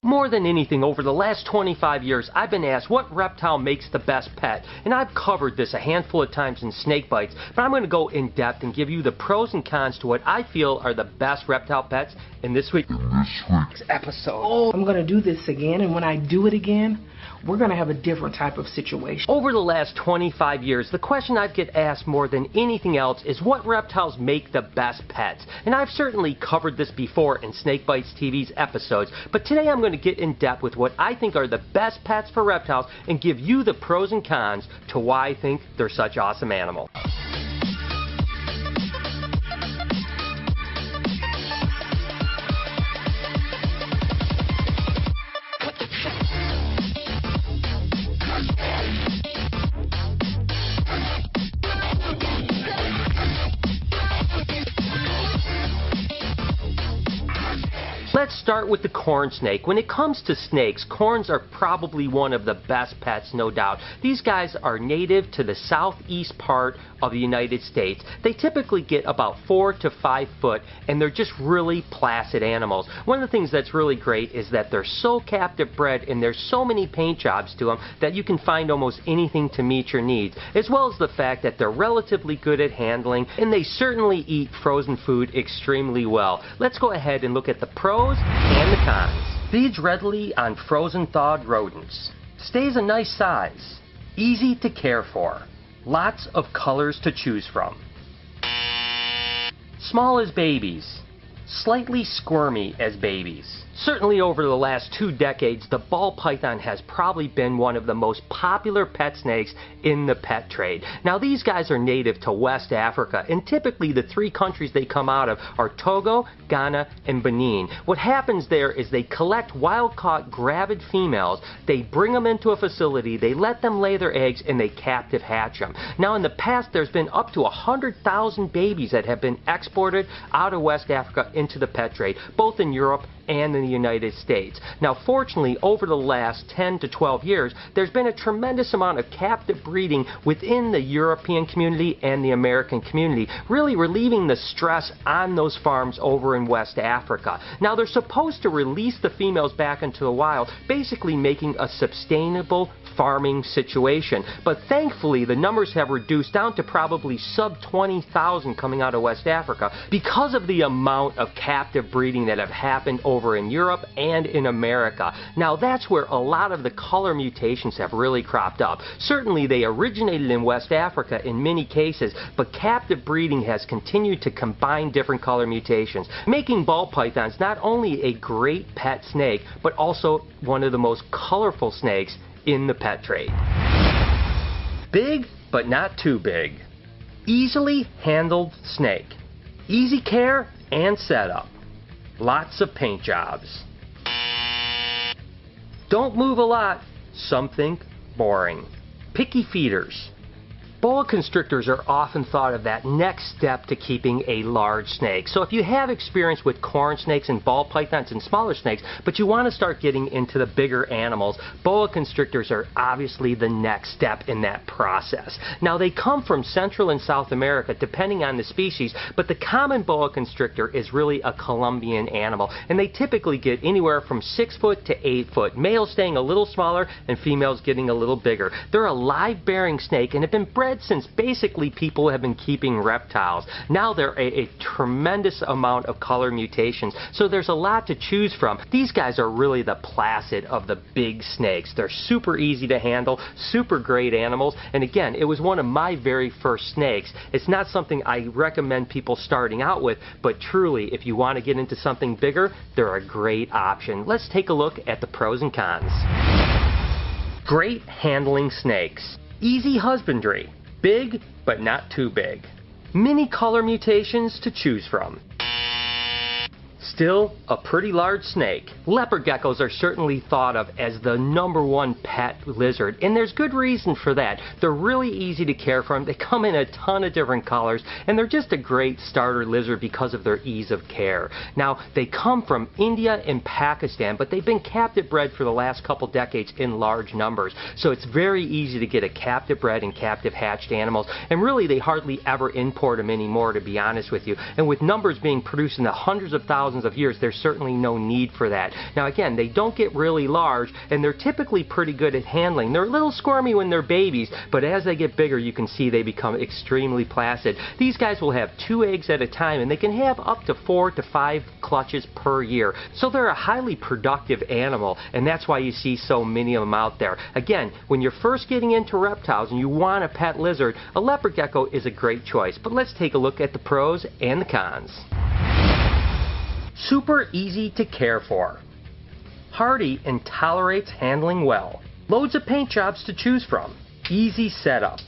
More than anything, over the last 25 years, I've been asked what reptile makes the best pet, and I've covered this a handful of times in Snake Bites, but I'm going to go in depth and give you the pros and cons to what I feel are the best reptile pets in this week's episode. Oh, I'm going to do this again, and when I do it again, we're going to have a different type of situation. Over the last 25 years, the question I get asked more than anything else is what reptiles make the best pets. And I've certainly covered this before in Snake Bites TV's episodes, but today I'm going to get in depth with what I think are the best pets for reptiles and give you the pros and cons to why I think they're such awesome animals. Let's start with the corn snake. When it comes to snakes, corns are probably one of the best pets, no doubt. These guys are native to the southeast part of the United States. They typically get about 4 to 5 foot, and they're just really placid animals. One of the things that's really great is that they're so captive bred, and there's so many paint jobs to them that you can find almost anything to meet your needs, as well as the fact that they're relatively good at handling, and they certainly eat frozen food extremely well. Let's go ahead and look at the pros and the cons. Feeds readily on frozen thawed rodents. Stays a nice size. Easy to care for. Lots of colors to choose from. Small as babies. Slightly squirmy as babies. Certainly over the last 2 decades, the ball python has probably been one of the most popular pet snakes in the pet trade. Now these guys are native to West Africa, and typically the 3 countries they come out of are Togo, Ghana, and Benin. What happens there is they collect wild-caught gravid females, they bring them into a facility, they let them lay their eggs, and they captive hatch them. Now in the past there's been up to 100,000 babies that have been exported out of West Africa into the pet trade, both in Europe and in the United States. Now fortunately, over the last 10 to 12 years, there's been a tremendous amount of captive breeding within the European community and the American community, really relieving the stress on those farms over in West Africa. Now they're supposed to release the females back into the wild, basically making a sustainable farming situation. But thankfully, the numbers have reduced down to probably sub 20,000 coming out of West Africa because of the amount of captive breeding that have happened over in Europe and in America. Now that's where a lot of the color mutations have really cropped up. Certainly they originated in West Africa in many cases, but captive breeding has continued to combine different color mutations, making ball pythons not only a great pet snake, but also one of the most colorful snakes in the pet trade. Big, but not too big. Easily handled snake. Easy care and setup. Lots of paint jobs. Don't move a lot. Some think boring. Picky feeders. Boa constrictors are often thought of that next step to keeping a large snake. So if you have experience with corn snakes and ball pythons and smaller snakes, but you want to start getting into the bigger animals, boa constrictors are obviously the next step in that process. Now they come from Central and South America depending on the species, but the common boa constrictor is really a Colombian animal, and they typically get anywhere from 6 foot to 8 foot, males staying a little smaller and females getting a little bigger. They're a live-bearing snake and have been bred since basically people have been keeping reptiles. Now there are a tremendous amount of color mutations, so there's a lot to choose from. These guys are really the placid of the big snakes. They're super easy to handle, super great animals, and again, it was one of my very first snakes. It's not something I recommend people starting out with, but truly, if you want to get into something bigger, they're a great option. Let's take a look at the pros and cons. Great handling snakes. Easy husbandry. Big, but not too big. Many color mutations to choose from. Still a pretty large snake. Leopard geckos are certainly thought of as the #1 pet lizard, and there's good reason for that. They're really easy to care for. They come in a ton of different colors, and they're just a great starter lizard because of their ease of care. Now, they come from India and Pakistan, but they've been captive bred for the last couple decades in large numbers. So it's very easy to get a captive bred and captive hatched animals, and really they hardly ever import them anymore, to be honest with you. And with numbers being produced in the hundreds of thousands thousands of years, there's certainly no need for that. Now again, they don't get really large, and they're typically pretty good at handling. They're a little squirmy when they're babies, but as they get bigger, you can see they become extremely placid. These guys will have 2 eggs at a time, and they can have up to 4 to 5 clutches per year. So they're a highly productive animal, and that's why you see so many of them out there. Again, when you're first getting into reptiles and you want a pet lizard, a leopard gecko is a great choice. But let's take a look at the pros and the cons. Super easy to care for. Hardy and tolerates handling well. Loads of paint jobs to choose from. Easy setup.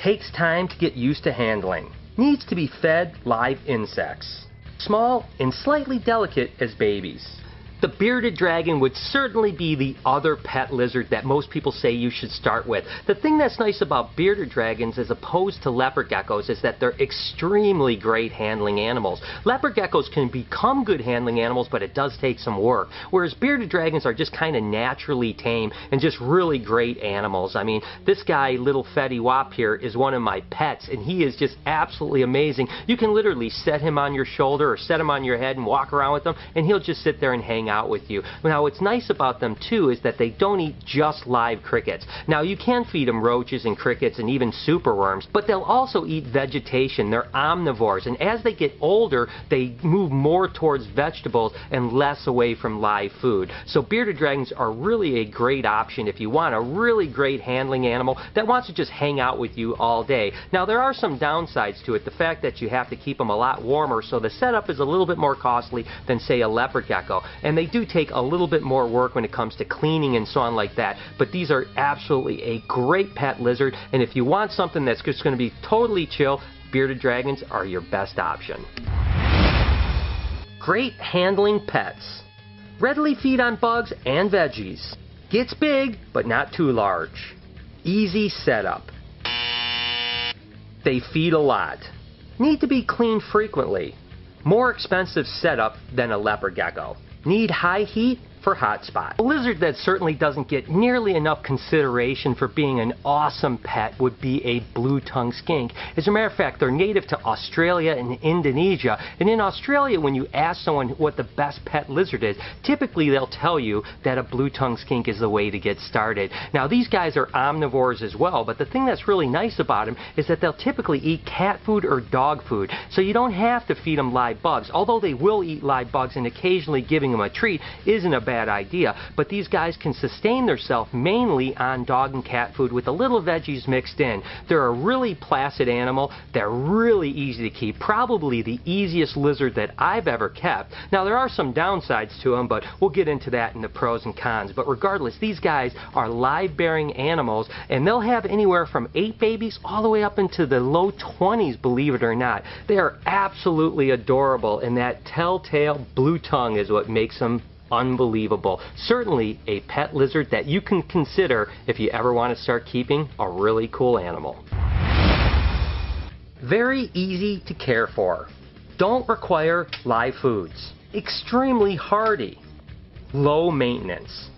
Takes time to get used to handling. Needs to be fed live insects. Small and slightly delicate as babies. The bearded dragon would certainly be the other pet lizard that most people say you should start with. The thing that's nice about bearded dragons as opposed to leopard geckos is that they're extremely great handling animals. Leopard geckos can become good handling animals, but it does take some work. Whereas bearded dragons are just kind of naturally tame and just really great animals. I mean, this guy, little Fetty Wap here, is one of my pets, and he is just absolutely amazing. You can literally set him on your shoulder or set him on your head and walk around with him, and he'll just sit there and hang out with you. Now, what's nice about them too is that they don't eat just live crickets. Now, you can feed them roaches and crickets and even superworms, but they'll also eat vegetation. They're omnivores, and as they get older, they move more towards vegetables and less away from live food. So bearded dragons are really a great option if you want a really great handling animal that wants to just hang out with you all day. Now, there are some downsides to it. The fact that you have to keep them a lot warmer, so the setup is a little bit more costly than, say, a leopard gecko. And they do take a little bit more work when it comes to cleaning and so on like that, but these are absolutely a great pet lizard, and if you want something that's just going to be totally chill, bearded dragons are your best option. Great handling pets. Readily feed on bugs and veggies. Gets big, but not too large. Easy setup. They feed a lot. Need to be cleaned frequently. More expensive setup than a leopard gecko. Need high heat for hot spot. A lizard that certainly doesn't get nearly enough consideration for being an awesome pet would be a blue-tongued skink. As a matter of fact, they're native to Australia and Indonesia, and in Australia, when you ask someone what the best pet lizard is, typically they'll tell you that a blue-tongued skink is the way to get started. Now, these guys are omnivores as well, but the thing that's really nice about them is that they'll typically eat cat food or dog food, so you don't have to feed them live bugs, although they will eat live bugs, and occasionally giving them a treat isn't a bad idea, but these guys can sustain themselves mainly on dog and cat food with a little veggies mixed in. They're a really placid animal. They're really easy to keep, probably the easiest lizard that I've ever kept. Now, there are some downsides to them, but we'll get into that in the pros and cons. But regardless, these guys are live-bearing animals, and they'll have anywhere from 8 babies all the way up into the low 20s, believe it or not. They are absolutely adorable, and that telltale blue tongue is what makes them unbelievable. Certainly a pet lizard that you can consider if you ever want to start keeping a really cool animal. Very easy to care for. Don't require live foods. Extremely hardy. Low maintenance.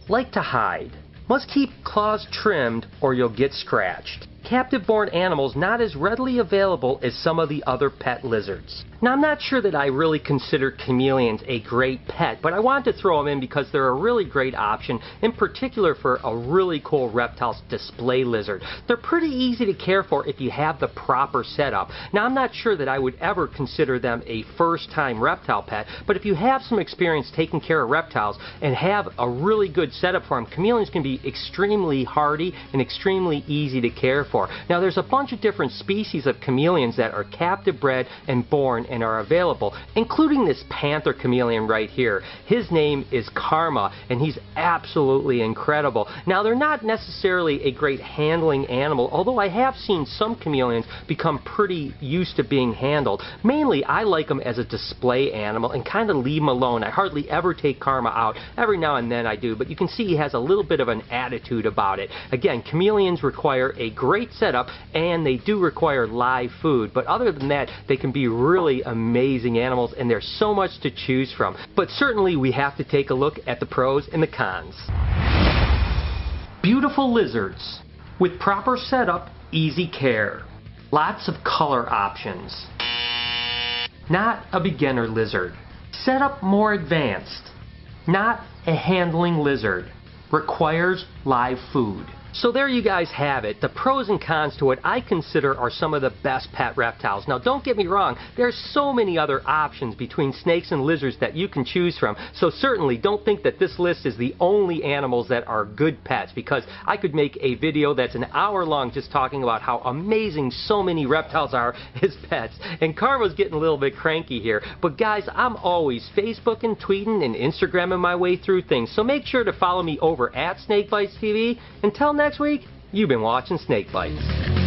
Like to hide. Must keep claws trimmed or you'll get scratched. Captive-born animals not as readily available as some of the other pet lizards. Now, I'm not sure that I really consider chameleons a great pet, but I want to throw them in because they're a really great option, in particular for a really cool reptiles display lizard. They're pretty easy to care for if you have the proper setup. Now, I'm not sure that I would ever consider them a first-time reptile pet, but if you have some experience taking care of reptiles and have a really good setup for them, chameleons can be extremely hardy and extremely easy to care for. Now, there's a bunch of different species of chameleons that are captive bred and born and are available, including this panther chameleon right here. His name is Karma, and he's absolutely incredible. Now, they're not necessarily a great handling animal, although I have seen some chameleons become pretty used to being handled. Mainly, I like them as a display animal and kind of leave them alone. I hardly ever take Karma out. Every now and then I do, but you can see he has a little bit of an attitude about it. Again, chameleons require a great setup, and they do require live food, but other than that, they can be really amazing animals, and there's so much to choose from. But certainly we have to take a look at the pros and the cons. Beautiful lizards. With proper setup, easy care. Lots of color options. not a beginner lizard. Setup more advanced, not a handling lizard. Requires live food. So there you guys have it, the pros and cons to what I consider are some of the best pet reptiles. Now don't get me wrong, there's so many other options between snakes and lizards that you can choose from, so certainly don't think that this list is the only animals that are good pets, because I could make a video that's an hour long just talking about how amazing so many reptiles are as pets. And Karma's getting a little bit cranky here, but guys, I'm always Facebooking, tweeting, and Instagramming my way through things, so make sure to follow me over at Snake Bites TV. Until next week, you've been watching Snake Bites.